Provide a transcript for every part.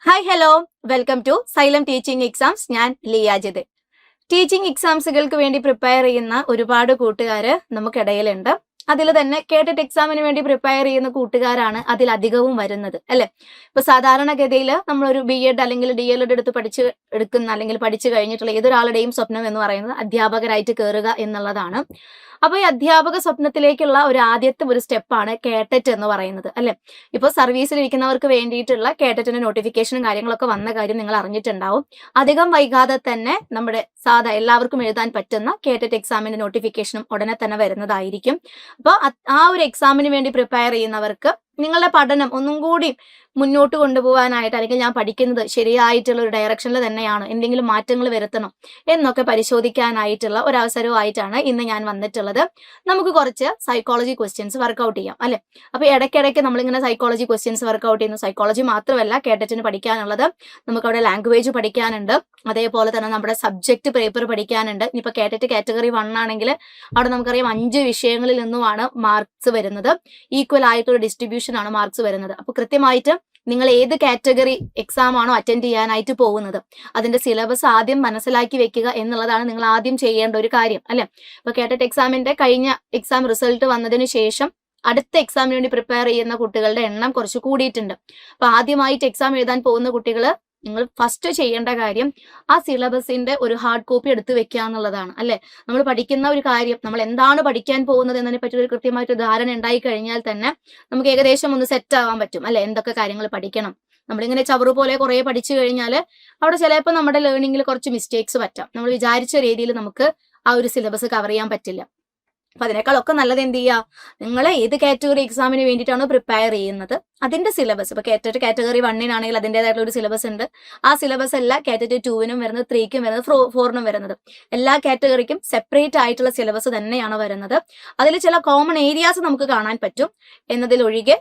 Hi hello welcome to Xylem teaching exams. ഞാൻ Liyajith. Teaching എക്സാംസുകൾക്ക് വേണ്ടി prepare ചെയ്യുന്ന ഒരുപാട് കൂട്ടുകാര് നമുക്കിടയിലുണ്ട്. അതിൽ തന്നെ കേട്ടിട്ട് എക്സാമിന് വേണ്ടി പ്രിപ്പയർ ചെയ്യുന്ന കൂട്ടുകാരാണ് അതിലധികവും വരുന്നത്, അല്ലെ? ഇപ്പൊ സാധാരണഗതിയിൽ നമ്മളൊരു BEd അല്ലെങ്കിൽ DLEd എടുക്കുന്ന അല്ലെങ്കിൽ പഠിച്ചു കഴിഞ്ഞിട്ടുള്ള ഏതൊരാളുടെയും സ്വപ്നം എന്ന് പറയുന്നത് അധ്യാപകരായിട്ട് കയറുക എന്നുള്ളതാണ്. അപ്പൊ ഈ അധ്യാപക സ്വപ്നത്തിലേക്കുള്ള ഒരു ആദ്യത്തെ ഒരു സ്റ്റെപ്പാണ് കേട്ടറ്റ് എന്ന് പറയുന്നത്, അല്ലെ? ഇപ്പൊ സർവീസിൽ ഇരിക്കുന്നവർക്ക് വേണ്ടിയിട്ടുള്ള കേട്ടറ്റിന്റെ നോട്ടിഫിക്കേഷനും കാര്യങ്ങളൊക്കെ വന്ന കാര്യം നിങ്ങൾ അറിഞ്ഞിട്ടുണ്ടാവും. അധികം വൈകാതെ തന്നെ നമ്മുടെ സാധാ എല്ലാവർക്കും എഴുതാൻ പറ്റുന്ന കേട്ടറ്റ് എക്സാമിന്റെ നോട്ടിഫിക്കേഷനും ഉടനെ തന്നെ വരുന്നതായിരിക്കും. അപ്പോൾ ആ ഒരു എക്സാമിന് വേണ്ടി പ്രിപ്പയർ ചെയ്യുന്നവർക്ക് നിങ്ങളുടെ പഠനം ഒന്നും കൂടി മുന്നോട്ട് കൊണ്ടുപോകാനായിട്ട്, അല്ലെങ്കിൽ ഞാൻ പഠിക്കുന്നത് ശരിയായിട്ടുള്ള ഒരു ഡയറക്ഷനിൽ തന്നെയാണ്, എന്തെങ്കിലും മാറ്റങ്ങൾ വരുത്തണം എന്നൊക്കെ പരിശോധിക്കാനായിട്ടുള്ള ഒരു അവസരവുമായിട്ടാണ് ഇന്ന് ഞാൻ വന്നിട്ടുള്ളത്. നമുക്ക് കുറച്ച് സൈക്കോളജി ക്വസ്റ്റ്യൻസ് വർക്കൗട്ട് ചെയ്യാം, അല്ലെ? അപ്പൊ ഇടയ്ക്കിടയ്ക്ക് നമ്മളിങ്ങനെ സൈക്കോളജി ക്വസ്റ്റ്യൻസ് വർക്കൗട്ട് ചെയ്യുന്നു. സൈക്കോളജി മാത്രമല്ല കേട്ടറ്റിന് പഠിക്കാനുള്ളത്, നമുക്കവിടെ ലാംഗ്വേജ് പഠിക്കാനുണ്ട്, അതേപോലെ തന്നെ നമ്മുടെ സബ്ജക്ട് പേപ്പർ പഠിക്കാനുണ്ട്. ഇനിയിപ്പോൾ കേട്ടറ്റ് കാറ്റഗറി 1 ആണെങ്കിൽ അവിടെ നമുക്കറിയാം 5 വിഷയങ്ങളിൽ നിന്നുമാണ് മാർക്സ് വരുന്നത്. ഈക്വൽ ആയിട്ടൊരു ഡിസ്ട്രിബ്യൂഷൻ ആണ് മാർക്സ് വരുന്നത്. അപ്പൊ കൃത്യമായിട്ട് നിങ്ങൾ ഏത് കാറ്റഗറി എക്സാം ആണോ അറ്റൻഡ് ചെയ്യാനായിട്ട് പോകുന്നത് അതിന്റെ സിലബസ് ആദ്യം മനസ്സിലാക്കി വെക്കുക എന്നുള്ളതാണ് നിങ്ങൾ ആദ്യം ചെയ്യേണ്ട ഒരു കാര്യം, അല്ലെ? ഇപ്പൊ കേട്ടറ്റ് എക്സാമിന്റെ കഴിഞ്ഞ എക്സാം റിസൾട്ട് വന്നതിന് ശേഷം അടുത്ത എക്സാമിന് വേണ്ടി പ്രിപ്പയർ ചെയ്യുന്ന കുട്ടികളുടെ എണ്ണം കുറച്ച് കൂടിയിട്ടുണ്ട്. അപ്പൊ ആദ്യമായിട്ട് എക്സാം എഴുതാൻ പോകുന്ന കുട്ടികൾ നിങ്ങൾ ഫസ്റ്റ് ചെയ്യേണ്ട കാര്യം ആ സിലബസിന്റെ ഒരു ഹാർഡ് കോപ്പി എടുത്ത് വെക്കുക എന്നുള്ളതാണ്, അല്ലെ? നമ്മൾ പഠിക്കുന്ന ഒരു കാര്യം, നമ്മൾ എന്താണ് പഠിക്കാൻ പോകുന്നത് എന്നതിനെ പറ്റി ഒരു കൃത്യമായിട്ട് ധാരണ ഉണ്ടായി കഴിഞ്ഞാൽ തന്നെ നമുക്ക് ഏകദേശം ഒന്ന് സെറ്റ് ആവാൻ പറ്റും, അല്ലെ? എന്തൊക്കെ കാര്യങ്ങൾ പഠിക്കണം. നമ്മളിങ്ങനെ ചവറ് പോലെ കുറെ പഠിച്ചു കഴിഞ്ഞാൽ അവിടെ ചിലപ്പോൾ നമ്മുടെ ലേണിംഗിൽ കുറച്ച് മിസ്റ്റേക്സ് പറ്റാം. നമ്മൾ വിചാരിച്ച രീതിയിൽ നമുക്ക് ആ ഒരു സിലബസ് കവർ ചെയ്യാൻ പറ്റില്ല. അപ്പൊ അതിനേക്കാളൊക്കെ നല്ലത് എന്ത് ചെയ്യുക, നിങ്ങൾ ഏത് കാറ്റഗറി എക്സാമിന് വേണ്ടിയിട്ടാണോ പ്രിപ്പയർ ചെയ്യുന്നത് അതിന്റെ സിലബസ്, ഇപ്പൊ കേട്ടറ്റ് കാറ്റഗറി 1 അതിൻ്റെതായിട്ടുള്ള ഒരു സിലബസ് ഉണ്ട്. ആ സിലബസ് അല്ല കേട്ടറ്റ് 2 വരുന്നത്, 3 വരുന്നത്, 4 വരുന്നത്. എല്ലാ കാറ്റഗറിക്കും സെപ്പറേറ്റ് ആയിട്ടുള്ള സിലബസ് തന്നെയാണ് വരുന്നത്. അതിൽ ചില കോമൺ ഏരിയാസ് നമുക്ക് കാണാൻ പറ്റും എന്നതിലൊഴികെ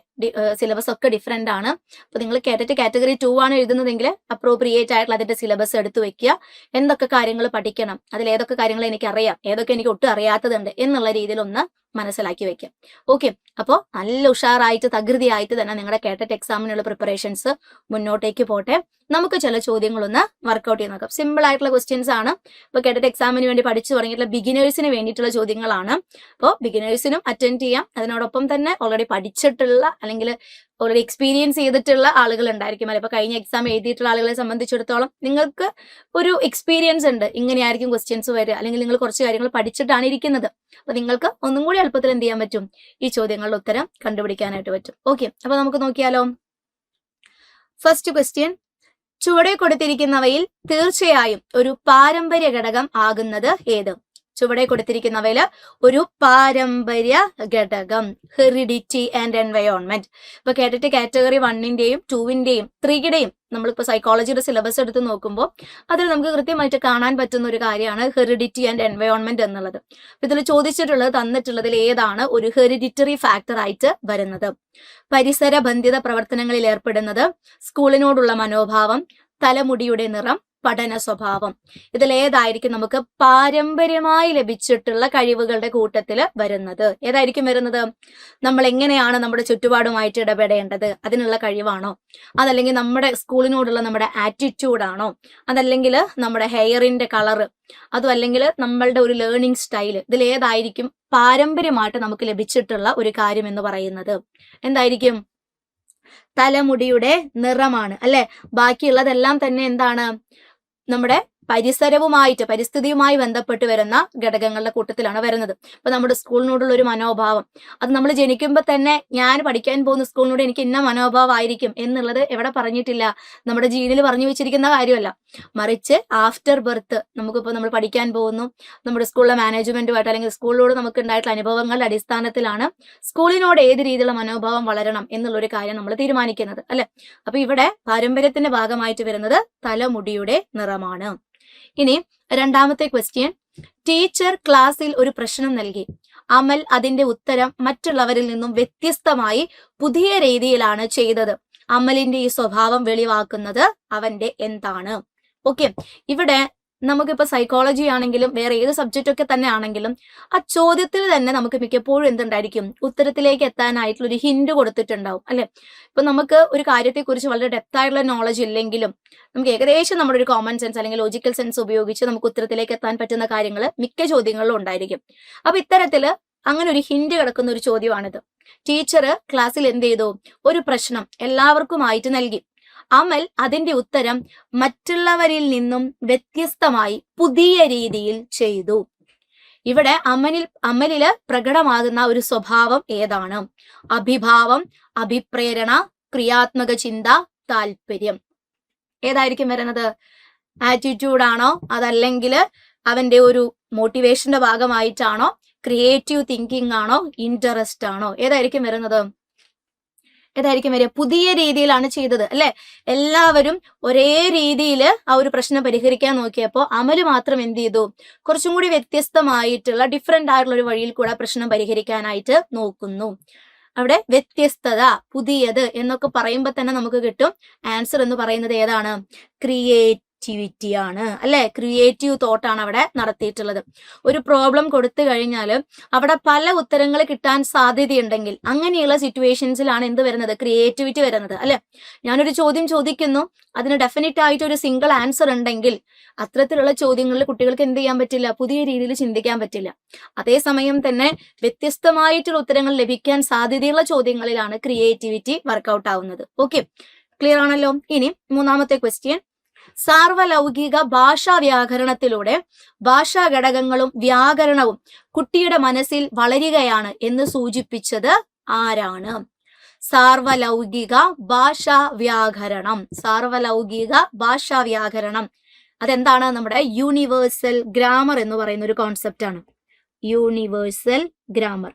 സിലബസ് ഒക്കെ ഡിഫറെന്റ് ആണ്. അപ്പൊ നിങ്ങൾ കേട്ടറ്റ് കാറ്റഗറി 2 ആണ് എഴുതുന്നതെങ്കിൽ അപ്രോപ്രിയേറ്റ് ആയിട്ടുള്ള അതിന്റെ സിലബസ് എടുത്തു വെക്കുക. എന്തൊക്കെ കാര്യങ്ങൾ പഠിക്കണം, അതിൽ ഏതൊക്കെ കാര്യങ്ങൾ എനിക്ക് അറിയാം, ഏതൊക്കെ എനിക്ക് ഒട്ടും അറിയാത്തതുണ്ട് എന്നുള്ള രീതിയിൽ ഒന്ന് മനസ്സിലാക്കി വെക്കാം. ഓക്കെ, അപ്പോൾ നല്ല ഉഷാറായിട്ട് തകൃതിയായിട്ട് തന്നെ നിങ്ങളുടെ കേട്ടറ്റ് എക്സാമിനുള്ള പ്രിപ്പറേഷൻസ് മുന്നോട്ടേക്ക് പോട്ടെ. നമുക്ക് ചില ചോദ്യങ്ങളൊന്ന് വർക്കൗട്ട് ചെയ്ത് നോക്കാം. സിമ്പിൾ ആയിട്ടുള്ള ക്വസ്റ്റ്യൻസ് ആണ്. ഇപ്പോൾ കേട്ടറ്റ് എക്സാമിന് വേണ്ടി പഠിച്ചു തുടങ്ങിയിട്ടുള്ള ബിഗിനേഴ്സിന് വേണ്ടിയിട്ടുള്ള ചോദ്യങ്ങളാണ്. അപ്പോൾ ബിഗിനേഴ്സിനും അറ്റൻഡ് ചെയ്യാം. അതിനോടൊപ്പം തന്നെ ഓൾറെഡി പഠിച്ചിട്ടുള്ള അല്ലെങ്കിൽ ഓൾറെഡി എക്സ്പീരിയൻസ് ചെയ്തിട്ടുള്ള ആളുകൾ ഉണ്ടായിരിക്കും, അല്ലെ? ഇപ്പൊ കഴിഞ്ഞ എക്സാം എഴുതിയിട്ടുള്ള ആളുകളെ സംബന്ധിച്ചിടത്തോളം നിങ്ങൾക്ക് ഒരു എക്സ്പീരിയൻസ് ഉണ്ട്, ഇങ്ങനെയായിരിക്കും ക്വസ്റ്റ്യൻസ് വരിക, അല്ലെങ്കിൽ നിങ്ങൾ കുറച്ച് കാര്യങ്ങൾ പഠിച്ചിട്ടാണ് ഇരിക്കുന്നത്. അപ്പൊ നിങ്ങൾക്ക് ഒന്നും കൂടി എളുപ്പത്തിൽ എന്ത് ചെയ്യാൻ പറ്റും, ഈ ചോദ്യങ്ങളുടെ ഉത്തരം കണ്ടുപിടിക്കാനായിട്ട് പറ്റും. ഓക്കെ, അപ്പൊ നമുക്ക് നോക്കിയാലോ. ഫസ്റ്റ് ക്വസ്റ്റ്യൻ, ചുവടെ കൊടുത്തിരിക്കുന്നവയിൽ തീർച്ചയായും ഒരു പാരമ്പര്യ ഘടകം ആകുന്നത് ഏത്? ചുവടെ കൊടുത്തിരിക്കുന്നവയിൽ ഒരു പാരമ്പര്യ ഘടകം, ഹെറിഡിറ്റി ആൻഡ് എൻവയോൺമെന്റ്. ഇപ്പൊ കേട്ടിട്ട് കാറ്റഗറി 1 2 3 നമ്മളിപ്പോ സൈക്കോളജിയുടെ സിലബസ് എടുത്ത് നോക്കുമ്പോൾ അതിൽ നമുക്ക് കൃത്യമായിട്ട് കാണാൻ പറ്റുന്ന ഒരു കാര്യമാണ് ഹെറിഡിറ്റി ആൻഡ് എൻവയോൺമെന്റ് എന്നുള്ളത്. ഇതിൽ ചോദിച്ചിട്ടുള്ളത്, തന്നിട്ടുള്ളതിൽ ഏതാണ് ഒരു ഹെറിഡിറ്ററി ഫാക്ടർ ആയിട്ട് വരുന്നത്? പരിസര ബന്ധിത പ്രവർത്തനങ്ങളിൽ ഏർപ്പെടുന്നത്, സ്കൂളിനോടുള്ള മനോഭാവം, തലമുടിയുടെ നിറം, പഠന സ്വഭാവം. ഇതിലേതായിരിക്കും നമുക്ക് പാരമ്പര്യമായി ലഭിച്ചിട്ടുള്ള കഴിവുകളുടെ കൂട്ടത്തിൽ വരുന്നത്? ഏതായിരിക്കും വരുന്നത്? നമ്മൾ എങ്ങനെയാണ് നമ്മുടെ ചുറ്റുപാടുമായിട്ട് ഇടപെടേണ്ടത് അതിനുള്ള കഴിവാണോ? അതല്ലെങ്കിൽ നമ്മുടെ സ്കൂളിനോടുള്ള നമ്മുടെ ആറ്റിറ്റ്യൂഡാണോ? അതല്ലെങ്കിൽ നമ്മുടെ ഹെയറിന്റെ കളറ്, അതും അല്ലെങ്കിൽ നമ്മളുടെ ഒരു ലേണിംഗ് സ്റ്റൈല്, ഇതിലേതായിരിക്കും പാരമ്പര്യമായിട്ട് നമുക്ക് ലഭിച്ചിട്ടുള്ള ഒരു കാര്യം എന്ന് പറയുന്നത്? എന്തായിരിക്കും? തലമുടിയുടെ നിറമാണ്, അല്ലെ? ബാക്കിയുള്ളതെല്ലാം തന്നെ എന്താണ്? നമ്മുടെ പരിസ്ഥിതിയുമായി ബന്ധപ്പെട്ട് വരുന്ന ഘടകങ്ങളുടെ കൂട്ടത്തിലാണ് വരുന്നത്. ഇപ്പൊ നമ്മുടെ സ്കൂളിനോടുള്ള ഒരു മനോഭാവം, അത് നമ്മൾ ജനിക്കുമ്പോൾ തന്നെ ഞാൻ പഠിക്കാൻ പോകുന്ന സ്കൂളിനോട് എനിക്ക് ഇന്ന മനോഭാവമായിരിക്കും എന്നുള്ളത് എവിടെ പറഞ്ഞിട്ടില്ല, നമ്മുടെ ജീനിൽ പറഞ്ഞു വെച്ചിരിക്കുന്ന കാര്യമല്ല. മറിച്ച് ആഫ്റ്റർ ബർത്ത് നമുക്കിപ്പോൾ നമ്മൾ പഠിക്കാൻ പോകുന്നു, നമ്മുടെ സ്കൂളിലെ മാനേജ്മെന്റുമായിട്ട് അല്ലെങ്കിൽ സ്കൂളിനോട് നമുക്ക് ഉണ്ടായിട്ടുള്ള അനുഭവങ്ങളുടെ അടിസ്ഥാനത്തിലാണ് സ്കൂളിനോട് ഏത് രീതിയിലുള്ള മനോഭാവം വളരണം എന്നുള്ളൊരു കാര്യം നമ്മൾ തീരുമാനിക്കുന്നത്, അല്ലെ? അപ്പൊ ഇവിടെ പാരമ്പര്യത്തിന്റെ ഭാഗമായിട്ട് വരുന്നത് തലമുടിയുടെ നിറമാണ്. ഇനി രണ്ടാമത്തെ ക്വസ്റ്റ്യൻ, ടീച്ചർ ക്ലാസ്സിൽ ഒരു പ്രശ്നം നൽകി. അമൽ അതിന്റെ ഉത്തരം മറ്റുള്ളവരിൽ നിന്നും വ്യത്യസ്തമായി പുതിയ രീതിയിലാണ് ചെയ്തത്. അമലിന്റെ ഈ സ്വഭാവം വെളിവാക്കുന്നത് അവന്റെ എന്താണ്? ഓക്കെ, ഇവിടെ നമുക്കിപ്പോ സൈക്കോളജി ആണെങ്കിലും വേറെ ഏത് സബ്ജക്റ്റ് ഒക്കെ തന്നെ ആണെങ്കിലും ആ ചോദ്യത്തിൽ തന്നെ നമുക്ക് മിക്കപ്പോഴും എന്തുണ്ടായിരിക്കും, ഉത്തരത്തിലേക്ക് എത്താനായിട്ടുള്ള ഒരു ഹിന്റ് കൊടുത്തിട്ടുണ്ടാവും അല്ലെ. ഇപ്പൊ നമുക്ക് ഒരു കാര്യത്തെക്കുറിച്ച് വളരെ ഡെപ്ത് ആയിട്ടുള്ള നോളജ് ഇല്ലെങ്കിലും നമുക്ക് ഏകദേശം നമ്മുടെ ഒരു കോമൺ സെൻസ് അല്ലെങ്കിൽ ലോജിക്കൽ സെൻസ് ഉപയോഗിച്ച് നമുക്ക് ഉത്തരത്തിലേക്ക് എത്താൻ പറ്റുന്ന കാര്യങ്ങൾ മിക്ക ചോദ്യങ്ങളിലും ഉണ്ടായിരിക്കും. അപ്പൊ ഇത്തരത്തില് അങ്ങനെ ഒരു ഹിന്റ് കിടക്കുന്ന ഒരു ചോദ്യമാണിത്. ടീച്ചർ ക്ലാസ്സിൽ എന്ത് ചെയ്തു, ഒരു പ്രശ്നം എല്ലാവർക്കുമായിട്ട് നൽകി. അമൽ അതിന്റെ ഉത്തരം മറ്റുള്ളവരിൽ നിന്നും വ്യത്യസ്തമായി പുതിയ രീതിയിൽ ചെയ്തു. ഇവിടെ അമലില് പ്രകടമാകുന്ന ഒരു സ്വഭാവം ഏതാണ്? അഭിഭാവം, അഭിപ്രേരണ, ക്രിയാത്മക ചിന്ത, താല്പര്യം. ഏതായിരിക്കും വരുന്നത്? ആറ്റിറ്റ്യൂഡ് ആണോ, അതല്ലെങ്കിൽ അവന്റെ ഒരു മോട്ടിവേഷന്റെ ഭാഗമായിട്ടാണോ, ക്രിയേറ്റീവ് തിങ്കിങ് ആണോ, ഇൻട്രസ്റ്റ് ആണോ? ഏതായിരിക്കും വരുന്നത്? ഏതായിരിക്കും വരിക? പുതിയ രീതിയിലാണ് ചെയ്തത് അല്ലെ. എല്ലാവരും ഒരേ രീതിയിൽ ആ ഒരു പ്രശ്നം പരിഹരിക്കാൻ നോക്കിയപ്പോൾ അമല് മാത്രം എന്ത് ചെയ്തു, കുറച്ചും കൂടി വ്യത്യസ്തമായിട്ടുള്ള ഡിഫറെന്റ് ആയിട്ടുള്ള ഒരു വഴിയിൽ കൂടെ പ്രശ്നം പരിഹരിക്കാനായിട്ട് നോക്കുന്നു. അവിടെ വ്യത്യസ്തത, പുതിയത് എന്നൊക്കെ പറയുമ്പോൾ തന്നെ നമുക്ക് കിട്ടും ആൻസർ എന്ന് പറയുന്നത് ഏതാണ്? ക്രിയേറ്റിവിറ്റി ആണ് അല്ലെ. ക്രിയേറ്റീവ് തോട്ടാണ് അവിടെ നടത്തിയിട്ടുള്ളത്. ഒരു പ്രോബ്ലം കൊടുത്തു കഴിഞ്ഞാൽ അവിടെ പല ഉത്തരങ്ങൾ കിട്ടാൻ സാധ്യതയുണ്ടെങ്കിൽ അങ്ങനെയുള്ള സിറ്റുവേഷൻസിലാണ് എന്ത് വരുന്നത്? ക്രിയേറ്റിവിറ്റി വരുന്നത് അല്ലെ. ഞാനൊരു ചോദ്യം ചോദിക്കുന്നു, അതിന് ഡെഫിനറ്റ് ആയിട്ട് ഒരു സിംഗിൾ ആൻസർ ഉണ്ടെങ്കിൽ അത്തരത്തിലുള്ള ചോദ്യങ്ങളിൽ കുട്ടികൾക്ക് എന്ത് ചെയ്യാൻ പറ്റില്ല? പുതിയ രീതിയിൽ ചിന്തിക്കാൻ പറ്റില്ല. അതേസമയം തന്നെ വ്യത്യസ്തമായിട്ടുള്ള ഉത്തരങ്ങൾ ലഭിക്കാൻ സാധ്യതയുള്ള ചോദ്യങ്ങളിലാണ് ക്രിയേറ്റിവിറ്റി വർക്കൗട്ട് ആവുന്നത്. ഓക്കെ, ക്ലിയർ ആണല്ലോ. ഇനി മൂന്നാമത്തെ ക്വസ്റ്റ്യൻ, സാർവലൗകിക ഭാഷാ വ്യാകരണത്തിലൂടെ ഭാഷാ ഘടകങ്ങളും വ്യാകരണവും കുട്ടിയുടെ മനസ്സിൽ വളരുകയാണ് എന്ന് സൂചിപ്പിച്ചത് ആരാണ്? സാർവലൗകിക ഭാഷാ വ്യാകരണം. സാർവലൗകിക ഭാഷാ വ്യാകരണം അതെന്താണ്? നമ്മുടെ യൂണിവേഴ്സൽ ഗ്രാമർ എന്ന് പറയുന്ന ഒരു കോൺസെപ്റ്റ് ആണ്. Universal grammar.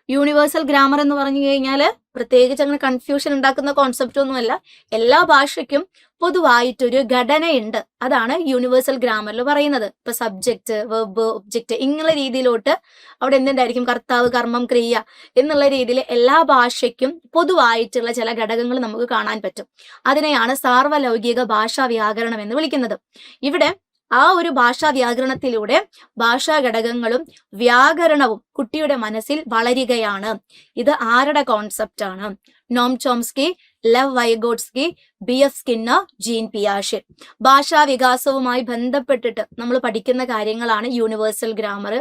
യൂണിവേഴ്സൽ ഗ്രാമർ എന്ന് പറഞ്ഞു കഴിഞ്ഞാൽ പ്രത്യേകിച്ച് അങ്ങനെ കൺഫ്യൂഷൻ ഉണ്ടാക്കുന്ന കോൺസെപ്റ്റ് ഒന്നുമല്ല. എല്ലാ ഭാഷയ്ക്കും പൊതുവായിട്ടൊരു ഘടനയുണ്ട്. അതാണ് യൂണിവേഴ്സൽ ഗ്രാമറിൽ പറയുന്നത്. ഇപ്പൊ സബ്ജക്റ്റ്, വെർബ്, ഒബ്ജക്റ്റ് ഇങ്ങനെ രീതിയിലോട്ട് അവിടെ എന്തുണ്ടായിരിക്കും? കർത്താവ്, കർമ്മം, ക്രിയ എന്നുള്ള രീതിയിൽ എല്ലാ ഭാഷയ്ക്കും പൊതുവായിട്ടുള്ള ചില ഘടകങ്ങൾ നമുക്ക് കാണാൻ പറ്റും. അതിനെയാണ് സാർവലൗകിക ഭാഷാ വ്യാകരണം എന്ന് വിളിക്കുന്നത്. ഇവിടെ ആ ഒരു ഭാഷാ വ്യാകരണത്തിലൂടെ ഭാഷാ ഘടകങ്ങളും വ്യാകരണവും കുട്ടിയുടെ മനസ്സിൽ വളരുകയാണ്. ഇത് ആരുടെ കോൺസെപ്റ്റ് ആണ്? Noam Chomsky, Lev Vygotsky, B.F. Skinner, Jean പിയാഷെ. ഭാഷാ വികാസവുമായി ബന്ധപ്പെട്ടിട്ട് നമ്മൾ പഠിക്കുന്ന കാര്യങ്ങളാണ് യൂണിവേഴ്സൽ ഗ്രാമർ.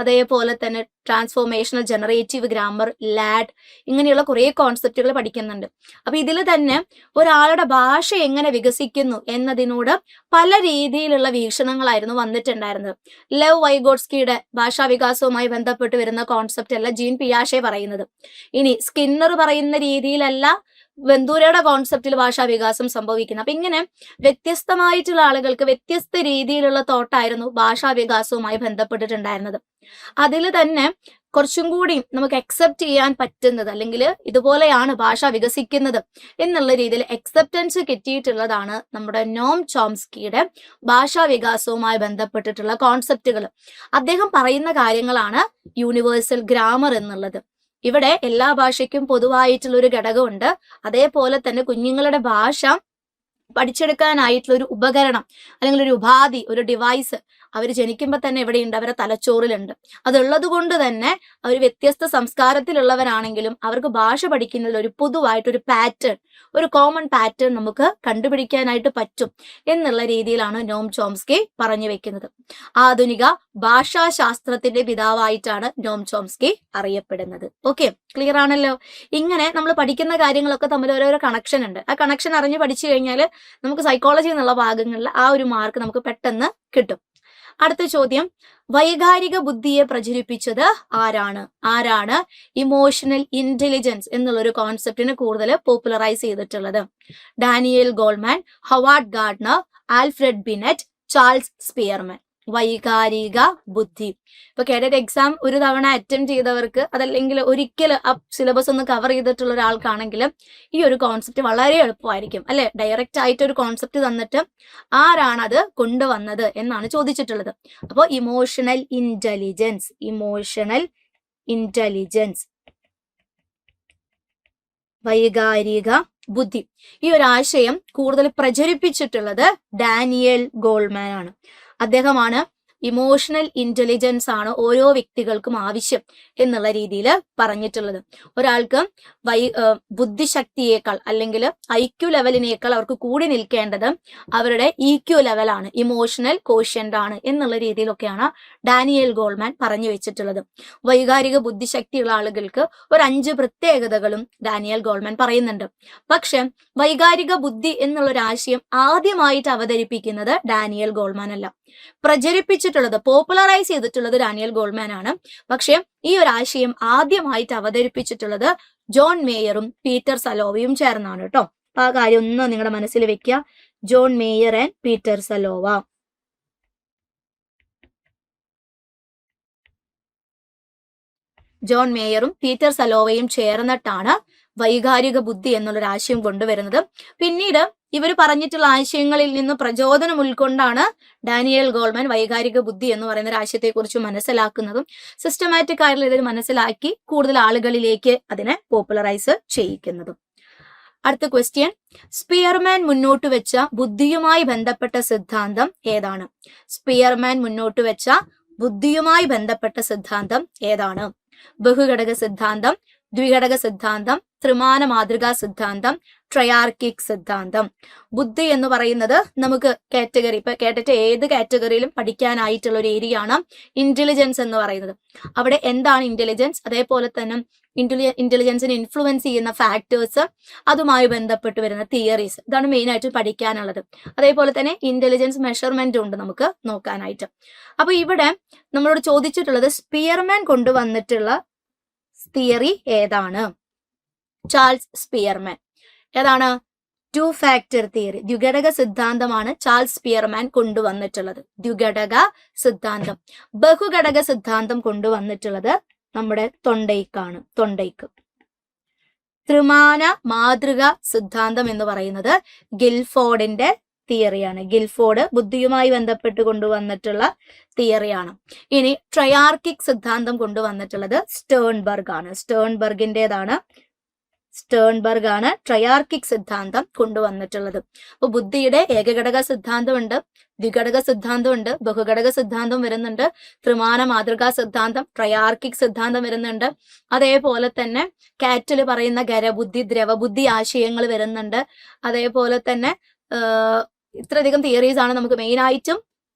അതേപോലെ തന്നെ ട്രാൻസ്ഫോർമേഷണൽ ജനറേറ്റീവ് ഗ്രാമർ, ലാഡ്, ഇങ്ങനെയുള്ള കുറെ കോൺസെപ്റ്റുകൾ പഠിക്കുന്നുണ്ട്. അപ്പൊ ഇതിൽ തന്നെ ഒരാളുടെ ഭാഷ എങ്ങനെ വികസിക്കുന്നു എന്നതിനോട് പല രീതിയിലുള്ള വീക്ഷണങ്ങളായിരുന്നു വന്നിട്ടുണ്ടായിരുന്നത്. ലെവ് വൈഗോട്സ്കിയുടെ ഭാഷാ വികാസവുമായി ബന്ധപ്പെട്ട് വരുന്ന കോൺസെപ്റ്റ് അല്ല ജീൻ പിയാഷെ പറയുന്നത്. ഇനി സ്കിന്നർ പറയുന്ന രീതിയിലല്ല വെന്തൂരയുടെ കോൺസെപ്റ്റിൽ ഭാഷാ വികാസം സംഭവിക്കുന്നത്. അപ്പൊ ഇങ്ങനെ വ്യത്യസ്തമായിട്ടുള്ള ആളുകൾക്ക് വ്യത്യസ്ത രീതിയിലുള്ള തോട്ടായിരുന്നു ഭാഷാ വികാസവുമായി ബന്ധപ്പെട്ടിട്ടുണ്ടായിരുന്നത്. അതിൽ തന്നെ കുറച്ചും കൂടി നമുക്ക് അക്സെപ്റ്റ് ചെയ്യാൻ പറ്റുന്നത്, അല്ലെങ്കിൽ ഇതുപോലെയാണ് ഭാഷ വികസിക്കുന്നത് എന്നുള്ള രീതിയിൽ അക്സെപ്റ്റൻസ് കിട്ടിയിട്ടുള്ളതാണ് നമ്മുടെ നോം ചോംസ്കിയുടെ ഭാഷാ വികാസവുമായി ബന്ധപ്പെട്ടിട്ടുള്ള കോൺസെപ്റ്റുകൾ. അദ്ദേഹം പറയുന്ന കാര്യങ്ങളാണ് യൂണിവേഴ്സൽ ഗ്രാമർ എന്നുള്ളത്. ഇവിടെ എല്ലാ ഭാഷയ്ക്കും പൊതുവായിട്ടുള്ള ഒരു ഘടകമുണ്ട്. അതേപോലെ തന്നെ കുഞ്ഞുങ്ങളുടെ ഭാഷ പഠിച്ചെടുക്കാനായിട്ടുള്ള ഒരു ഉപകരണം അല്ലെങ്കിൽ ഒരു ഉപാധി, ഒരു ഡിവൈസ് അവർ ജനിക്കുമ്പോൾ തന്നെ എവിടെയുണ്ട്? അവരുടെ തലച്ചോറിലുണ്ട്. അതുള്ളത് കൊണ്ട് തന്നെ അവർ വ്യത്യസ്ത സംസ്കാരത്തിലുള്ളവരാണെങ്കിലും അവർക്ക് ഭാഷ പഠിക്കുന്നതിൽ ഒരു പൊതുവായിട്ടൊരു പാറ്റേൺ, ഒരു കോമൺ പാറ്റേൺ നമുക്ക് കണ്ടുപിടിക്കാനായിട്ട് പറ്റും എന്നുള്ള രീതിയിലാണ് നോം ചോംസ്കി പറഞ്ഞു വെക്കുന്നത്. ആധുനിക ഭാഷാശാസ്ത്രത്തിന്റെ പിതാവായിട്ടാണ് നോം ചോംസ്കി അറിയപ്പെടുന്നത്. ഓക്കെ, ക്ലിയർ ആണല്ലോ. ഇങ്ങനെ നമ്മൾ പഠിക്കുന്ന കാര്യങ്ങളൊക്കെ തമ്മിൽ ഓരോരോ കണക്ഷൻ ഉണ്ട്. ആ കണക്ഷൻ അറിഞ്ഞ് പഠിച്ചു കഴിഞ്ഞാൽ നമുക്ക് സൈക്കോളജി എന്നുള്ള ഭാഗങ്ങളിൽ ആ ഒരു മാർക്ക് നമുക്ക് പെട്ടെന്ന് കിട്ടും. അടുത്ത ചോദ്യം, വൈകാരിക ബുദ്ധിയെ പ്രചരിപ്പിച്ചത് ആരാണ് ഇമോഷണൽ ഇന്റലിജൻസ് എന്നുള്ളൊരു കോൺസെപ്റ്റിനെ കൂടുതൽ പോപ്പുലറൈസ് ചെയ്തിട്ടുള്ളത്? Daniel Goleman, Howard Gardner, Alfred Binet, Charles Spearman. വൈകാരിക ബുദ്ധി. ഇപ്പൊ കേഡറ്റ് എക്സാം ഒരു തവണ അറ്റൻഡ് ചെയ്തവർക്ക്, അതല്ലെങ്കിൽ ഒരിക്കൽ ആ സിലബസ് ഒന്ന് കവർ ചെയ്തിട്ടുള്ള ഒരാൾക്കാണെങ്കിൽ ഈ ഒരു കോൺസെപ്റ്റ് വളരെ എളുപ്പമായിരിക്കും അല്ലെ. ഡയറക്റ്റ് ആയിട്ട് ഒരു കോൺസെപ്റ്റ് തന്നിട്ട് ആരാണത് കൊണ്ടുവന്നത് എന്നാണ് ചോദിച്ചിട്ടുള്ളത്. അപ്പോൾ ഇമോഷണൽ ഇന്റലിജൻസ് വൈകാരിക ബുദ്ധി. ഈ ഒരു ആശയം കൂടുതൽ പ്രചരിപ്പിച്ചിട്ടുള്ളത് ഡാനിയൽ ഗോൾമാൻ ആണ്. അദ്ദേഹമാണ് ഇമോഷണൽ ഇന്റലിജൻസ് ആണ് ഓരോ വ്യക്തികൾക്കും ആവശ്യം എന്നുള്ള രീതിയിൽ പറഞ്ഞിട്ടുള്ളത്. ഒരാൾക്ക് ബുദ്ധിശക്തിയേക്കാൾ അല്ലെങ്കിൽ IQ ലെവലിനേക്കാൾ അവർക്ക് കൂടി നിൽക്കേണ്ടത് അവരുടെ EQ ലെവലാണ്, ഇമോഷണൽ കോഷ്യന്റ് ആണ് എന്നുള്ള രീതിയിലൊക്കെയാണ് ഡാനിയൽ ഗോൾമാൻ പറഞ്ഞു വെച്ചിട്ടുള്ളത്. വൈകാരിക ബുദ്ധിശക്തിയുള്ള ആളുകൾക്ക് ഒരു 5 പ്രത്യേകതകളും ഡാനിയൽ ഗോൾമാൻ പറയുന്നുണ്ട്. പക്ഷെ വൈകാരിക ബുദ്ധി എന്നുള്ളൊരു ആശയം ആദ്യമായിട്ട് അവതരിപ്പിക്കുന്നത് ഡാനിയൽ ഗോൾമാൻ അല്ല. പ്രചരിപ്പിച്ചിട്ടുള്ളത്, പോപ്പുലറൈസ് ചെയ്തിട്ടുള്ളത് ഡാനിയൽ ഗോൾമാൻ ആണ്. പക്ഷെ ഈ ഒരു ആശയം ആദ്യമായിട്ട് അവതരിപ്പിച്ചിട്ടുള്ളത് ജോൺ മേയറും പീറ്റർ സലോവയും ചേർന്നാണ് കേട്ടോ. അപ്പൊ ആ കാര്യം ഒന്ന് നിങ്ങളുടെ മനസ്സിൽ വെക്കുക. John Mayer and Peter Salovey. John മേയറും പീറ്റർ സലോവയും ചേർന്നിട്ടാണ് വൈകാരിക ബുദ്ധി എന്നുള്ളൊരു ആശയം കൊണ്ടുവരുന്നത്. പിന്നീട് ഇവർ പറഞ്ഞിട്ടുള്ള ആശയങ്ങളിൽ നിന്ന് പ്രചോദനം ഉൾക്കൊണ്ടാണ് ഡാനിയൽ ഗോൾമാൻ വൈകാരിക ബുദ്ധി എന്ന് പറയുന്ന ഒരു ആശയത്തെക്കുറിച്ച് മനസ്സിലാക്കുന്നതും സിസ്റ്റമാറ്റിക് ആയിട്ടുള്ള ഇതിൽ മനസ്സിലാക്കി കൂടുതൽ ആളുകളിലേക്ക് അതിനെ പോപ്പുലറൈസ് ചെയ്യിക്കുന്നതും. അടുത്ത ക്വസ്റ്റ്യൻ, സ്പിയർമാൻ മുന്നോട്ട് വെച്ച ബുദ്ധിയുമായി ബന്ധപ്പെട്ട സിദ്ധാന്തം ഏതാണ്? സ്പിയർമാൻ മുന്നോട്ട് വെച്ച ബുദ്ധിയുമായി ബന്ധപ്പെട്ട സിദ്ധാന്തം ഏതാണ്? ബഹുഘടക സിദ്ധാന്തം, ദ്വിഘടക സിദ്ധാന്തം, ത്രിമാന മാതൃകാ സിദ്ധാന്തം, ട്രയാർക്കിക് സിദ്ധാന്തം. ബുദ്ധി എന്ന് പറയുന്നത് നമുക്ക് കാറ്റഗറി, ഇപ്പൊ കേട്ടിട്ട് ഏത് കാറ്റഗറിയിലും പഠിക്കാനായിട്ടുള്ള ഒരു ഏരിയ ആണ് ഇന്റലിജൻസ് എന്ന് പറയുന്നത്. അവിടെ എന്താണ് ഇന്റലിജൻസ്, അതേപോലെ തന്നെ ഇന്റലിജൻസിനെ ഇൻഫ്ലുവൻസ് ചെയ്യുന്ന ഫാക്ടേഴ്സ്, അതുമായി ബന്ധപ്പെട്ട് വരുന്ന തിയറീസ്, ഇതാണ് മെയിൻ ആയിട്ട് പഠിക്കാനുള്ളത്. അതേപോലെ തന്നെ ഇന്റലിജൻസ് മെഷർമെന്റ് ഉണ്ട് നമുക്ക് നോക്കാനായിട്ട്. അപ്പൊ ഇവിടെ നമ്മളോട് ചോദിച്ചിട്ടുള്ളത് സ്പിയർമാൻ കൊണ്ടുവന്നിട്ടുള്ള തിയറി ഏതാണ്? Charles Spearman. ഏതാണ്? 2 ഫാക്ടർ തിയറി, ദ്വിഘടക സിദ്ധാന്തമാണ് ചാൾസ് സ്പിയർമാൻ കൊണ്ടുവന്നിട്ടുള്ളത്. ദ്വിഘടക സിദ്ധാന്തം. ബഹുഘടക സിദ്ധാന്തം കൊണ്ടുവന്നിട്ടുള്ളത് നമ്മുടെ തൊണ്ടൈക്കാണ്, തൊണ്ടൈക്ക്. ത്രിമാന മാതൃക സിദ്ധാന്തം എന്ന് പറയുന്നത് ഗിൽഫോർഡിന്റെ തിയറിയാണ്. ഗിൽഫോർഡ് ബുദ്ധിയുമായി ബന്ധപ്പെട്ട് കൊണ്ടുവന്നിട്ടുള്ള തിയറിയാണ്. ഇനി ട്രയാർക്കിക് സിദ്ധാന്തം കൊണ്ടുവന്നിട്ടുള്ളത് സ്റ്റേൺബർഗ് ആണ്. സ്റ്റേൺബർഗ് ആണ് ട്രയാർക്കിക് സിദ്ധാന്തം കൊണ്ടുവന്നിട്ടുള്ളത്. അപ്പൊ ബുദ്ധിയുടെ ഏകഘടക സിദ്ധാന്തമുണ്ട്, ദ്വിഘടക സിദ്ധാന്തമുണ്ട്, ബഹുഘടക സിദ്ധാന്തം വരുന്നുണ്ട്, ത്രിമാന മാതൃകാ സിദ്ധാന്തം, ട്രയാർക്കിക് സിദ്ധാന്തം വരുന്നുണ്ട്. അതേപോലെ തന്നെ കാറ്റിൽ പറയുന്ന ഖരബുദ്ധി, ദ്രവബുദ്ധി ആശയങ്ങൾ വരുന്നുണ്ട്. അതേപോലെ തന്നെ ഇത്രയധികം തിയറീസ് ആണ് നമുക്ക് മെയിൻ ആയിട്ടും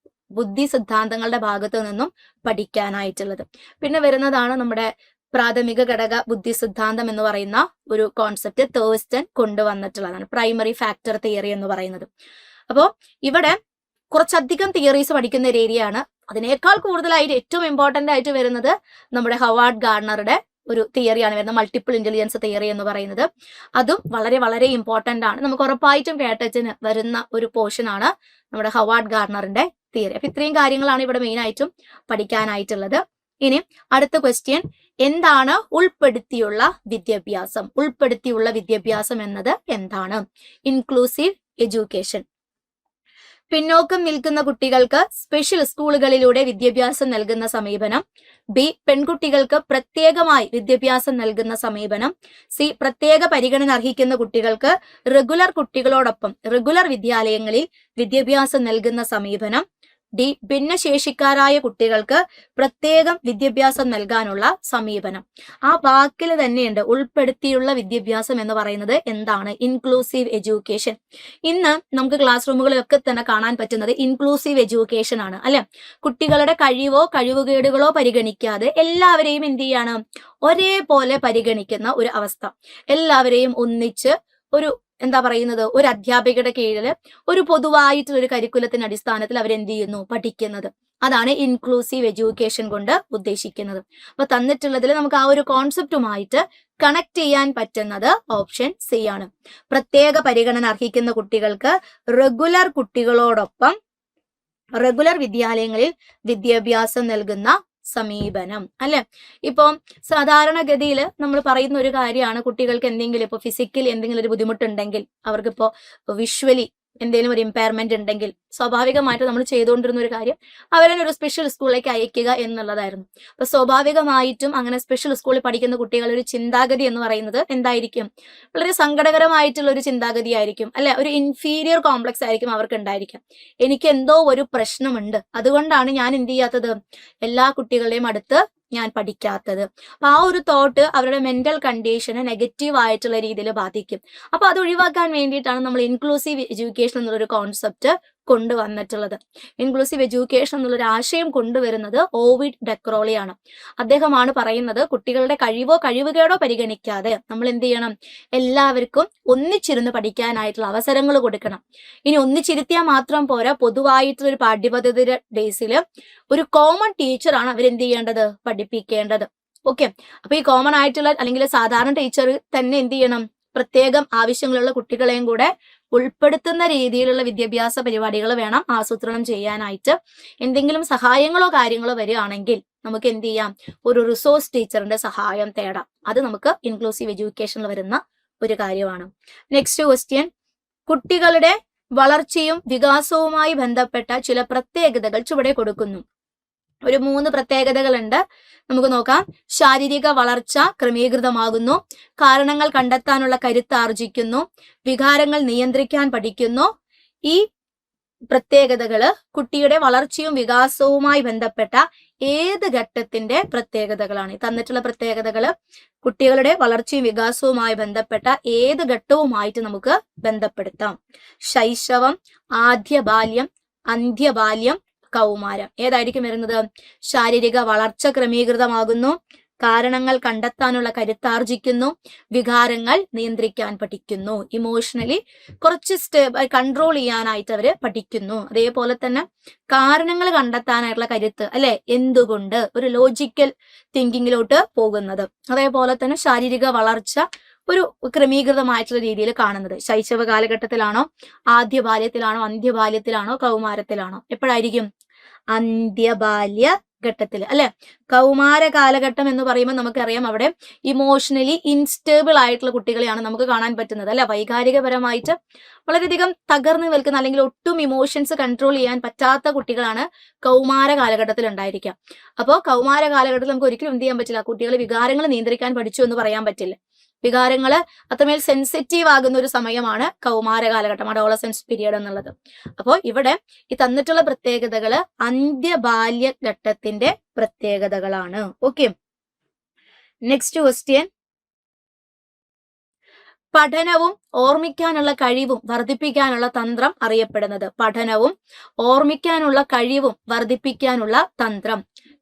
ബുദ്ധി സിദ്ധാന്തങ്ങളുടെ ഭാഗത്ത് നിന്നും പഠിക്കാനായിട്ടുള്ളത്. പിന്നെ വരുന്നതാണ് നമ്മുടെ പ്രാഥമിക ഘടക ബുദ്ധി സിദ്ധാന്തം എന്ന് പറയുന്ന ഒരു കോൺസെപ്റ്റ് തേഴ്സ്റ്റൺ കൊണ്ടുവന്നിട്ടുള്ളതാണ്, പ്രൈമറി ഫാക്ടർ തിയറി എന്ന് പറയുന്നത്. അപ്പോൾ ഇവിടെ കുറച്ചധികം തിയറീസ് പഠിക്കുന്ന ഒരു ഏരിയ ആണ്. അതിനേക്കാൾ കൂടുതലായിട്ട് ഏറ്റവും ഇമ്പോർട്ടന്റ് ആയിട്ട് വരുന്നത് നമ്മുടെ ഹവാർഡ് ഗാർഡനറുടെ ഒരു തിയറിയാണ് വരുന്നത്, മൾട്ടിപ്പിൾ ഇന്റലിജൻസ് തിയറി എന്ന് പറയുന്നത്. അതും വളരെ വളരെ ഇമ്പോർട്ടന്റ് ആണ്. നമുക്ക് ഉറപ്പായിട്ടും കേട്ടച്ചിന് വരുന്ന ഒരു പോർഷൻ ആണ് നമ്മുടെ ഹവാർഡ് ഗാർഡനറിന്റെ തിയറി. അപ്പൊ ഇത്രയും കാര്യങ്ങളാണ് ഇവിടെ മെയിൻ ആയിട്ടും പഠിക്കാനായിട്ടുള്ളത്. ഇനി അടുത്ത ക്വസ്റ്റ്യൻ, എന്താണ് ഉൾപ്പെടുത്തിയുള്ള വിദ്യാഭ്യാസം? ഉൾപ്പെടുത്തിയുള്ള വിദ്യാഭ്യാസം എന്നത് എന്താണ്? Inclusive education. പിന്നോക്കം നിൽക്കുന്ന കുട്ടികൾക്ക് സ്പെഷ്യൽ സ്കൂളുകളിലൂടെ വിദ്യാഭ്യാസം നൽകുന്ന സമീപനം. ബി, പെൺകുട്ടികൾക്ക് പ്രത്യേകമായി വിദ്യാഭ്യാസം നൽകുന്ന സമീപനം. സി, പ്രത്യേക പരിഗണന അർഹിക്കുന്ന കുട്ടികൾക്ക് റെഗുലർ കുട്ടികളോടൊപ്പം റെഗുലർ വിദ്യാലയങ്ങളിൽ വിദ്യാഭ്യാസം നൽകുന്ന സമീപനം. ഡി, ഭിന്നശേഷിക്കാരായ കുട്ടികൾക്ക് പ്രത്യേകം വിദ്യാഭ്യാസം നൽകാനുള്ള സമീപനം. ആ വാക്കിൽ തന്നെയുണ്ട് ഉൾപ്പെടുത്തിയുള്ള വിദ്യാഭ്യാസം എന്ന് പറയുന്നത് എന്താണ്? Inclusive education. ഇന്ന് നമുക്ക് ക്ലാസ് റൂമുകളിലൊക്കെ തന്നെ കാണാൻ പറ്റുന്നത് ഇൻക്ലൂസീവ് എഡ്യൂക്കേഷൻ ആണ്, അല്ലെ? കുട്ടികളുടെ കഴിവോ കഴിവുകേടുകളോ പരിഗണിക്കാതെ എല്ലാവരെയും എന്ത് ചെയ്യാണ്? ഒരേപോലെ പരിഗണിക്കുന്ന ഒരു അവസ്ഥ. എല്ലാവരെയും ഒന്നിച്ച് ഒരു ഒരു അധ്യാപികയുടെ കീഴിൽ ഒരു പൊതുവായിട്ടുള്ള ഒരു കരിക്കുലത്തിന്റെ അടിസ്ഥാനത്തിൽ അവരെന്ത് ചെയ്യുന്നു? പഠിക്കുന്നത്. അതാണ് ഇൻക്ലൂസീവ് എഡ്യൂക്കേഷൻ കൊണ്ട് ഉദ്ദേശിക്കുന്നത്. അപ്പൊ തന്നിട്ടുള്ളതിൽ നമുക്ക് ആ ഒരു കോൺസെപ്റ്റുമായിട്ട് കണക്ട് ചെയ്യാൻ പറ്റുന്നത് ഓപ്ഷൻ സി ആണ്. പ്രത്യേക പരിഗണന അർഹിക്കുന്ന കുട്ടികൾക്ക് റെഗുലർ കുട്ടികളോടൊപ്പം റെഗുലർ വിദ്യാലയങ്ങളിൽ വിദ്യാഭ്യാസം നൽകുന്ന സമീപനം, അല്ലെ? ഇപ്പൊ സാധാരണഗതിയിൽ നമ്മൾ പറയുന്ന ഒരു കാര്യമാണ്, കുട്ടികൾക്ക് എന്തെങ്കിലും ഇപ്പൊ ഫിസിക്കലി എന്തെങ്കിലും ഒരു ബുദ്ധിമുട്ടുണ്ടെങ്കിൽ അവർക്കിപ്പോ വിഷ്വലി എന്തെങ്കിലും ഒരു ഇമ്പയർമെന്റ് ഉണ്ടെങ്കിൽ സ്വാഭാവികമായിട്ട് നമ്മൾ ചെയ്തുകൊണ്ടിരുന്ന ഒരു കാര്യം അവരെ ഒരു സ്പെഷ്യൽ സ്കൂളിലേക്ക് അയക്കുക എന്നുള്ളതായിരുന്നു. അപ്പൊ സ്വാഭാവികമായിട്ടും അങ്ങനെ സ്പെഷ്യൽ സ്കൂളിൽ പഠിക്കുന്ന കുട്ടികളുടെ ഒരു ചിന്താഗതി എന്ന് പറയുന്നത് എന്തായിരിക്കും? വളരെ സങ്കടകരമായിട്ടുള്ള ഒരു ചിന്താഗതി ആയിരിക്കും, അല്ലെ? ഒരു ഇൻഫീരിയർ കോംപ്ലക്സ് ആയിരിക്കും അവർക്ക് ഉണ്ടായിരിക്കാം. എനിക്ക് എന്തോ ഒരു പ്രശ്നമുണ്ട്, അതുകൊണ്ടാണ് ഞാൻ എന്ത് ചെയ്യാത്തത്, എല്ലാ കുട്ടികളുടെയും അടുത്ത് ഞാൻ പഠിക്കാത്തത്. അപ്പൊ ആ ഒരു തോട്ട് അവരുടെ മെന്റൽ കണ്ടീഷനെ നെഗറ്റീവ് ആയിട്ടുള്ള രീതിയിൽ ബാധിക്കും. അപ്പൊ അത് ഒഴിവാക്കാൻ വേണ്ടിയിട്ടാണ് നമ്മൾ ഇൻക്ലൂസീവ് എഡ്യൂക്കേഷൻ എന്നുള്ളൊരു കോൺസെപ്റ്റ് കൊണ്ടുവന്നിട്ടുള്ളത്. ഇൻക്ലൂസീവ് എഡ്യൂക്കേഷൻ എന്നുള്ളൊരു ആശയം കൊണ്ടുവരുന്നത് ഓവിഡ് ഡെക്രോളിയാണ്. അദ്ദേഹമാണ് പറയുന്നത്, കുട്ടികളുടെ കഴിവുകേടോ പരിഗണിക്കാതെ നമ്മൾ എന്ത് ചെയ്യണം, എല്ലാവർക്കും ഒന്നിച്ചിരുന്ന് പഠിക്കാനായിട്ടുള്ള അവസരങ്ങൾ കൊടുക്കണം. ഇനി ഒന്നിച്ചിരുത്തിയാൽ മാത്രം പോരാ, പൊതുവായിട്ടുള്ള ഒരു പാഠ്യപദ്ധതിയുടെ ബേസിൽ ഒരു കോമൺ ടീച്ചറാണ് അവരെന്ത് ചെയ്യേണ്ടത്, പഠിപ്പിക്കേണ്ടത്. ഓക്കെ, അപ്പൊ ഈ കോമൺ ആയിട്ടുള്ള അല്ലെങ്കിൽ സാധാരണ ടീച്ചർ തന്നെ എന്ത് ചെയ്യണം, പ്രത്യേകം ആവശ്യങ്ങളുള്ള കുട്ടികളെയും കൂടെ ഉൾപ്പെടുത്തുന്ന രീതിയിലുള്ള വിദ്യാഭ്യാസ പരിപാടികൾ വേണം ആസൂത്രണം ചെയ്യാനായിട്ട്. എന്തെങ്കിലും സഹായങ്ങളോ കാര്യങ്ങളോ വരികയാണെങ്കിൽ നമുക്ക് എന്ത് ചെയ്യാം, ഒരു റിസോഴ്സ് ടീച്ചറിന്റെ സഹായം തേടാം. അത് നമുക്ക് ഇൻക്ലൂസീവ് എഡ്യൂക്കേഷനിൽ വരുന്ന ഒരു കാര്യമാണ്. നെക്സ്റ്റ് ക്വസ്റ്റ്യൻ, കുട്ടികളുടെ വളർച്ചയും വികാസവുമായി ബന്ധപ്പെട്ട ചില പ്രത്യേകതകൾ ചുവടെ കൊടുക്കുന്നു. ഒരു 3 പ്രത്യേകതകളുണ്ട്, നമുക്ക് നോക്കാം. ശാരീരിക വളർച്ച ക്രമീകൃതമാകുന്നു, കാരണങ്ങൾ കണ്ടെത്താനുള്ള കരുത്ത് ആർജിക്കുന്നു, വികാരങ്ങൾ നിയന്ത്രിക്കാൻ പഠിക്കുന്നു. ഈ പ്രത്യേകതകള് കുട്ടിയുടെ വളർച്ചയും വികാസവുമായി ബന്ധപ്പെട്ട ഏത് ഘട്ടത്തിന്റെ പ്രത്യേകതകളാണ്? തന്നിട്ടുള്ള പ്രത്യേകതകള് കുട്ടികളുടെ വളർച്ചയും വികാസവുമായി ബന്ധപ്പെട്ട ഏത് ഘട്ടവുമായിട്ട് നമുക്ക് ബന്ധപ്പെടുത്താം. ശൈശവം, ആദ്യ ബാല്യം, അന്ത്യബാല്യം, കൗമാരം. ഏതായിരിക്കും വരുന്നത്? ശാരീരിക വളർച്ച ക്രമീകൃതമാകുന്നു, കാരണങ്ങൾ കണ്ടെത്താനുള്ള കരുത്താർജിക്കുന്നു, വികാരങ്ങൾ നിയന്ത്രിക്കാൻ പഠിക്കുന്നു, ഇമോഷണലി കുറച്ച് കൺട്രോൾ ചെയ്യാനായിട്ട് അവര് പഠിക്കുന്നു. അതേപോലെ തന്നെ കാരണങ്ങൾ കണ്ടെത്താനായിട്ടുള്ള കരുത്ത്, അല്ലെ, എന്തുകൊണ്ട്, ഒരു ലോജിക്കൽ തിങ്കിങ്ങിലോട്ട് പോകുന്നത്. അതേപോലെ തന്നെ ശാരീരിക വളർച്ച ഒരു ക്രമീകൃതമായിട്ടുള്ള രീതിയിൽ കാണുന്നത്. ശൈശവ കാലഘട്ടത്തിലാണോ, ആദ്യ ബാല്യത്തിലാണോ, അന്ത്യബാല്യത്തിലാണോ, കൗമാരത്തിലാണോ? എപ്പോഴായിരിക്കും? അന്ത്യബാല്യ ഘട്ടത്തിൽ, അല്ലെ? കൗമാര കാലഘട്ടം എന്ന് പറയുമ്പോൾ നമുക്കറിയാം അവിടെ ഇമോഷണലി ഇൻസ്റ്റേബിൾ ആയിട്ടുള്ള കുട്ടികളെയാണ് നമുക്ക് കാണാൻ പറ്റുന്നത്, അല്ലെ? വൈകാരികപരമായിട്ട് വളരെയധികം തകർന്നു നിൽക്കുന്ന അല്ലെങ്കിൽ ഒട്ടും ഇമോഷൻസ് കൺട്രോൾ ചെയ്യാൻ പറ്റാത്ത കുട്ടികളാണ് കൗമാര കാലഘട്ടത്തിൽ ഉണ്ടായിരിക്കുക. അപ്പോൾ കൗമാര കാലഘട്ടത്തിൽ നമുക്ക് ഒരിക്കലും എന്ത് ചെയ്യാൻ പറ്റില്ല, കുട്ടികൾ വികാരങ്ങൾ നിയന്ത്രിക്കാൻ പഠിച്ചു എന്ന് പറയാൻ പറ്റില്ല. വികാരങ്ങള് അത്രമേൽ സെൻസിറ്റീവ് ആകുന്ന ഒരു സമയമാണ് കൗമാര കാലഘട്ടം, അഡോളസൻസ് പീരിയഡ് എന്നുള്ളത്. അപ്പോൾ ഇവിടെ ഈ തന്നിട്ടുള്ള പ്രത്യേകതകള് അന്ത്യബാല്യ ഘട്ടത്തിന്റെ പ്രത്യേകതകളാണ്. ഓക്കെ, നെക്സ്റ്റ് ക്വസ്റ്റ്യൻ, പഠനവും ഓർമ്മിക്കാനുള്ള കഴിവും വർദ്ധിപ്പിക്കാനുള്ള തന്ത്രം അറിയപ്പെടുന്നത്. പഠനവും ഓർമ്മിക്കാനുള്ള കഴിവും വർദ്ധിപ്പിക്കാനുള്ള തന്ത്രം.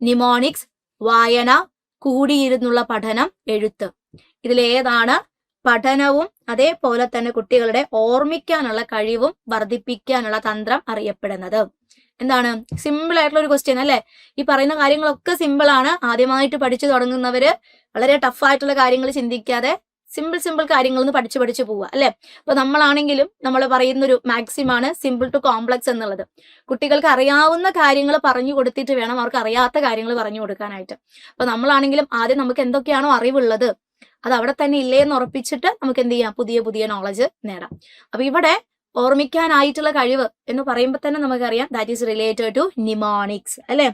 നിമോണിക്സ്, വായന, കൂടിയിരുന്നുള്ള പഠനം, എഴുത്ത്. ഇതിലേതാണ് പഠനവും അതേപോലെ തന്നെ കുട്ടികളുടെ ഓർമ്മിക്കാനുള്ള കഴിവും വർദ്ധിപ്പിക്കാനുള്ള തന്ത്രം അറിയപ്പെടുന്നത്? എന്താണ്? സിമ്പിൾ ആയിട്ടുള്ള ഒരു ക്വസ്റ്റ്യൻ, അല്ലെ? ഈ പറയുന്ന കാര്യങ്ങളൊക്കെ സിമ്പിൾ ആണ്. ആദ്യമായിട്ട് പഠിച്ചു തുടങ്ങുന്നവര് വളരെ ടഫായിട്ടുള്ള കാര്യങ്ങൾ ചിന്തിക്കാതെ സിമ്പിൾ കാര്യങ്ങളൊന്ന് പഠിച്ചു പോവുക, അല്ലെ? അപ്പൊ നമ്മളാണെങ്കിലും നമ്മൾ പറയുന്നൊരു മാക്സിമാണ് സിമ്പിൾ ടു കോംപ്ലക്സ് എന്നുള്ളത്. കുട്ടികൾക്ക് അറിയാവുന്ന കാര്യങ്ങൾ പറഞ്ഞു കൊടുത്തിട്ട് വേണം അവർക്ക് അറിയാത്ത കാര്യങ്ങൾ പറഞ്ഞു കൊടുക്കാനായിട്ട്. അപ്പൊ നമ്മളാണെങ്കിലും ആദ്യം നമുക്ക് എന്തൊക്കെയാണോ അറിവുള്ളത് അത് അവിടെ തന്നെ ഇല്ലേ എന്ന് ഉറപ്പിച്ചിട്ട് നമുക്ക് എന്ത് ചെയ്യാം, പുതിയ നോളജ് നേടാം. അപ്പൊ ഇവിടെ ഓർമ്മിക്കാനായിട്ടുള്ള കഴിവ് എന്ന് പറയുമ്പോൾ തന്നെ നമുക്കറിയാം that is related to mnemonics, അല്ലെ?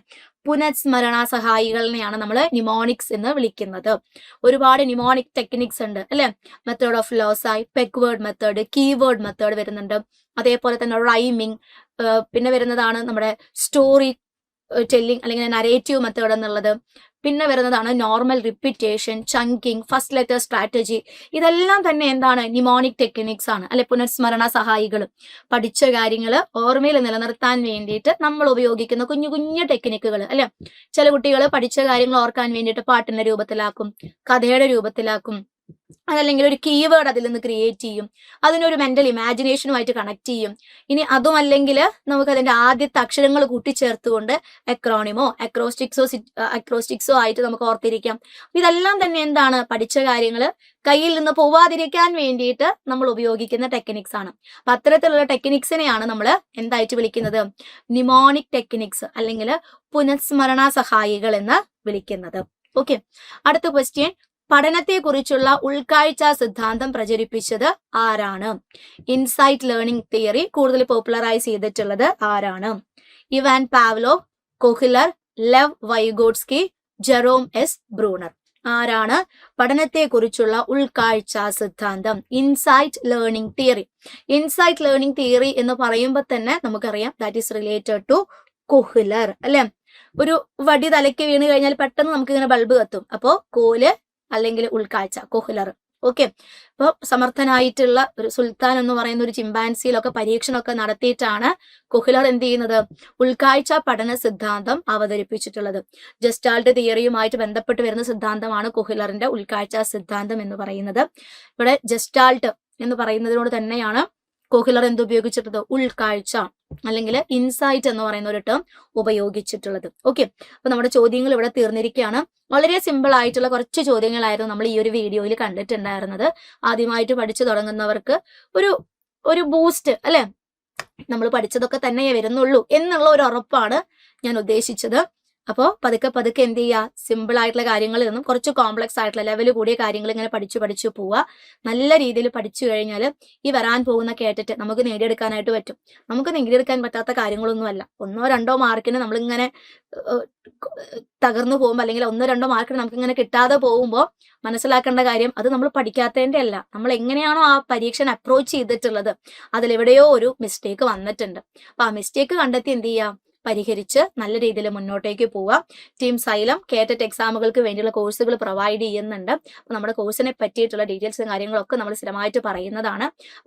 പുനഃസ്മരണ സഹായികളെയാണ് നമ്മൾ നിമോണിക്സ് എന്ന് വിളിക്കുന്നത്. ഒരുപാട് നിമോണിക് ടെക്നിക്സ് ഉണ്ട്, അല്ലെ? Method of loci, pegword method, keyword method വരുന്നുണ്ട്. അതേപോലെ തന്നെ റൈമിങ്, പിന്നെ വരുന്നതാണ് നമ്മുടെ സ്റ്റോറി ടെല്ലിംഗ് അല്ലെങ്കിൽ നരേറ്റീവ് മെത്തേഡ് എന്നുള്ളത്. പിന്നെ വരുന്നതാണ് normal repetition, chunking, first letter strategy. ഇതെല്ലാം തന്നെ എന്താണ്? നിമോണിക് ടെക്നിക്സ് ആണ്, അല്ലെ? പുനഃസ്മരണ സഹായികൾ. പഠിച്ച കാര്യങ്ങൾ ഓർമ്മയിൽ നിലനിർത്താൻ വേണ്ടിയിട്ട് നമ്മൾ ഉപയോഗിക്കുന്ന കുഞ്ഞു ടെക്നിക്കുകൾ, അല്ലെ? ചില കുട്ടികൾ പഠിച്ച കാര്യങ്ങൾ ഓർക്കാൻ വേണ്ടിയിട്ട് പാട്ടിന്റെ രൂപത്തിലാക്കും, കഥയുടെ രൂപത്തിലാക്കും, അതല്ലെങ്കിൽ ഒരു കീവേഡ് അതിൽ നിന്ന് ക്രിയേറ്റ് ചെയ്യും, അതിനൊരു മെന്റൽ ഇമാജിനേഷനുമായിട്ട് കണക്ട് ചെയ്യും. ഇനി അതുമല്ലെങ്കിൽ നമുക്ക് അതിന്റെ ആദ്യത്തെ അക്ഷരങ്ങൾ കൂട്ടിച്ചേർത്തുകൊണ്ട് എക്രോണിമോ അക്രോസ്റ്റിക്സോ ആയിട്ട് നമുക്ക് ഓർത്തിരിക്കാം. ഇതെല്ലാം തന്നെ എന്താണ്? പഠിച്ച കാര്യങ്ങൾ കയ്യിൽ നിന്ന് പോവാതിരിക്കാൻ വേണ്ടിയിട്ട് നമ്മൾ ഉപയോഗിക്കുന്ന ടെക്നിക്സ് ആണ്. അപ്പൊ അത്തരത്തിലുള്ള ടെക്നിക്സിനെയാണ് നമ്മൾ എന്തായിട്ട് വിളിക്കുന്നത്? നിമോണിക് ടെക്നിക്സ് അല്ലെങ്കിൽ പുനഃസ്മരണ സഹായികൾ എന്ന് വിളിക്കുന്നത്. ഓക്കെ, അടുത്ത ക്വസ്റ്റ്യൻ, പഠനത്തെക്കുറിച്ചുള്ള ഉൾക്കാഴ്ച സിദ്ധാന്തം പ്രചരിപ്പിച്ചത് ആരാണ്? ഇൻസൈറ്റ് ലേണിംഗ് തിയറി കൂടുതൽ പോപ്പുലറൈസ് ചെയ്തിട്ടുള്ളത് ആരാണ്? ഇവാൻ പാവ്ലോവ്, കൊഹ്ലർ, ലെവ് വൈഗോട്സ്കി, ജെറോം എസ് ബ്രൂണർ. ആരാണ് പഠനത്തെക്കുറിച്ചുള്ള ഉൾക്കാഴ്ച സിദ്ധാന്തം? Insight learning theory. Insight learning theory എന്ന് പറയുമ്പോൾ തന്നെ നമുക്കറിയാം that is related to Köhler അല്ലെ. ഒരു വടി തലയ്ക്ക് വീണ് കഴിഞ്ഞാൽ പെട്ടെന്ന് നമുക്ക് ഇങ്ങനെ ബൾബ് കത്തും. അപ്പോ കോല് അല്ലെങ്കിൽ ഉൾക്കാഴ്ച, കൊഹ്ലർ. ഓക്കെ. അപ്പൊ സമർത്ഥനായിട്ടുള്ള ഒരു സുൽത്താൻ എന്ന് പറയുന്ന ഒരു ചിമ്പാൻസിയിലൊക്കെ പരീക്ഷണമൊക്കെ നടത്തിയിട്ടാണ് കൊഹ്ലർ എന്ത് ചെയ്യുന്നത്? ഉൾക്കാഴ്ച പഠന സിദ്ധാന്തം അവതരിപ്പിച്ചിട്ടുള്ളത്. ജസ്റ്റാൾട്ട് തിയറിയുമായിട്ട് ബന്ധപ്പെട്ട് വരുന്ന സിദ്ധാന്തമാണ് കൊഹ്ലറിന്റെ ഉൾക്കാഴ്ച സിദ്ധാന്തം എന്ന് പറയുന്നത്. ഇവിടെ ജസ്റ്റാൾട്ട് എന്ന് പറയുന്നതിനോട് തന്നെയാണ് കൊഹ്ലർ എന്ത് ഉപയോഗിച്ചിട്ടുള്ളത്? ഉൾക്കാഴ്ച അല്ലെങ്കിൽ ഇൻസൈറ്റ് എന്ന് പറയുന്ന ഒരു ടേം ഉപയോഗിച്ചിട്ടുള്ളത്. ഓക്കെ. അപ്പൊ നമ്മുടെ ചോദ്യങ്ങൾ ഇവിടെ തീർന്നിരിക്കുകയാണ്. വളരെ സിമ്പിൾ ആയിട്ടുള്ള കുറച്ച് ചോദ്യങ്ങളായിരുന്നു നമ്മൾ ഈ ഒരു വീഡിയോയിൽ കണ്ടിട്ടുണ്ടായിരുന്നത്. ആദ്യമായിട്ട് പഠിച്ചു തുടങ്ങുന്നവർക്ക് ഒരു ബൂസ്റ്റ് അല്ലെ, നമ്മൾ പഠിച്ചതൊക്കെ തന്നെ വരുന്നുള്ളൂ എന്നുള്ള ഒരു ഉറപ്പാണ് ഞാൻ ഉദ്ദേശിച്ചത്. അപ്പോൾ പതുക്കെ എന്ത് ചെയ്യുക? സിമ്പിൾ ആയിട്ടുള്ള കാര്യങ്ങളിൽ നിന്നും കുറച്ച് കോംപ്ലക്സ് ആയിട്ടുള്ള ലെവൽ കൂടിയ കാര്യങ്ങൾ ഇങ്ങനെ പഠിച്ചു പോവുക. നല്ല രീതിയിൽ പഠിച്ചു കഴിഞ്ഞാൽ ഈ വരാൻ പോകുന്ന കേട്ടിട്ട് നമുക്ക് നേടിയെടുക്കാനായിട്ട് പറ്റും. നമുക്ക് നേടിയെടുക്കാൻ പറ്റാത്ത കാര്യങ്ങളൊന്നുമല്ല. 1-2 മാർക്കിന് നമ്മളിങ്ങനെ തകർന്നു പോകുമ്പോൾ അല്ലെങ്കിൽ 1-2 മാർക്കിന് നമുക്ക് ഇങ്ങനെ കിട്ടാതെ പോകുമ്പോൾ മനസ്സിലാക്കേണ്ട കാര്യം അത് നമ്മൾ പഠിക്കാത്തതിന്റെ അല്ല, നമ്മൾ എങ്ങനെയാണോ ആ പരീക്ഷ അപ്രോച്ച് ചെയ്തിട്ടുള്ളത് അതിലെവിടെയോ ഒരു മിസ്റ്റേക്ക് വന്നിട്ടുണ്ട്. അപ്പൊ ആ മിസ്റ്റേക്ക് കണ്ടെത്തി എന്ത് ചെയ്യുക? പരിഹരിച്ച് നല്ല രീതിയിൽ മുന്നോട്ടേക്ക് പോവുക. ടീം സൈലം കേറ്ററ്റ് എക്സാമുകൾക്ക് വേണ്ടിയുള്ള കോഴ്സുകൾ പ്രൊവൈഡ് ചെയ്യുന്നുണ്ട്. അപ്പോൾ നമ്മുടെ കോഴ്സിനെ പറ്റിയിട്ടുള്ള ഡീറ്റെയിൽസും കാര്യങ്ങളൊക്കെ നമ്മൾ സ്ഥിരമായിട്ട് പറയുന്നതാണ്.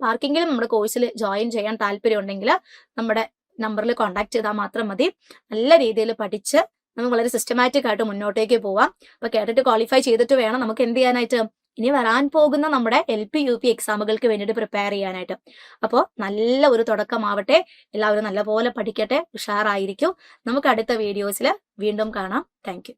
ആർക്കെങ്കിലും നമ്മുടെ കോഴ്സിൽ ജോയിൻ ചെയ്യാൻ താല്പര്യം ഉണ്ടെങ്കിൽ നമ്മുടെ നമ്പറിൽ കോൺടാക്ട് ചെയ്താൽ മാത്രം മതി. നല്ല രീതിയിൽ പഠിച്ച് നമുക്ക് വളരെ സിസ്റ്റമാറ്റിക് ആയിട്ട് മുന്നോട്ടേക്ക് പോവാം. അപ്പോൾ കേട്ടിട്ട് ക്വാളിഫൈ ചെയ്തിട്ട് വേണം നമുക്ക് എന്ത് ചെയ്യാനായിട്ട്? ഇനി വരാൻ പോകുന്ന നമ്മുടെ LP UP എക്സാമുകൾക്ക് വേണ്ടിയിട്ട് പ്രിപ്പയർ ചെയ്യാനായിട്ട്. അപ്പോൾ നല്ല ഒരു തുടക്കമാവട്ടെ. എല്ലാവരും നല്ലപോലെ പഠിക്കട്ടെ, ഉഷാറായിരിക്കും. നമുക്ക് അടുത്ത വീഡിയോസിൽ വീണ്ടും കാണാം. താങ്ക്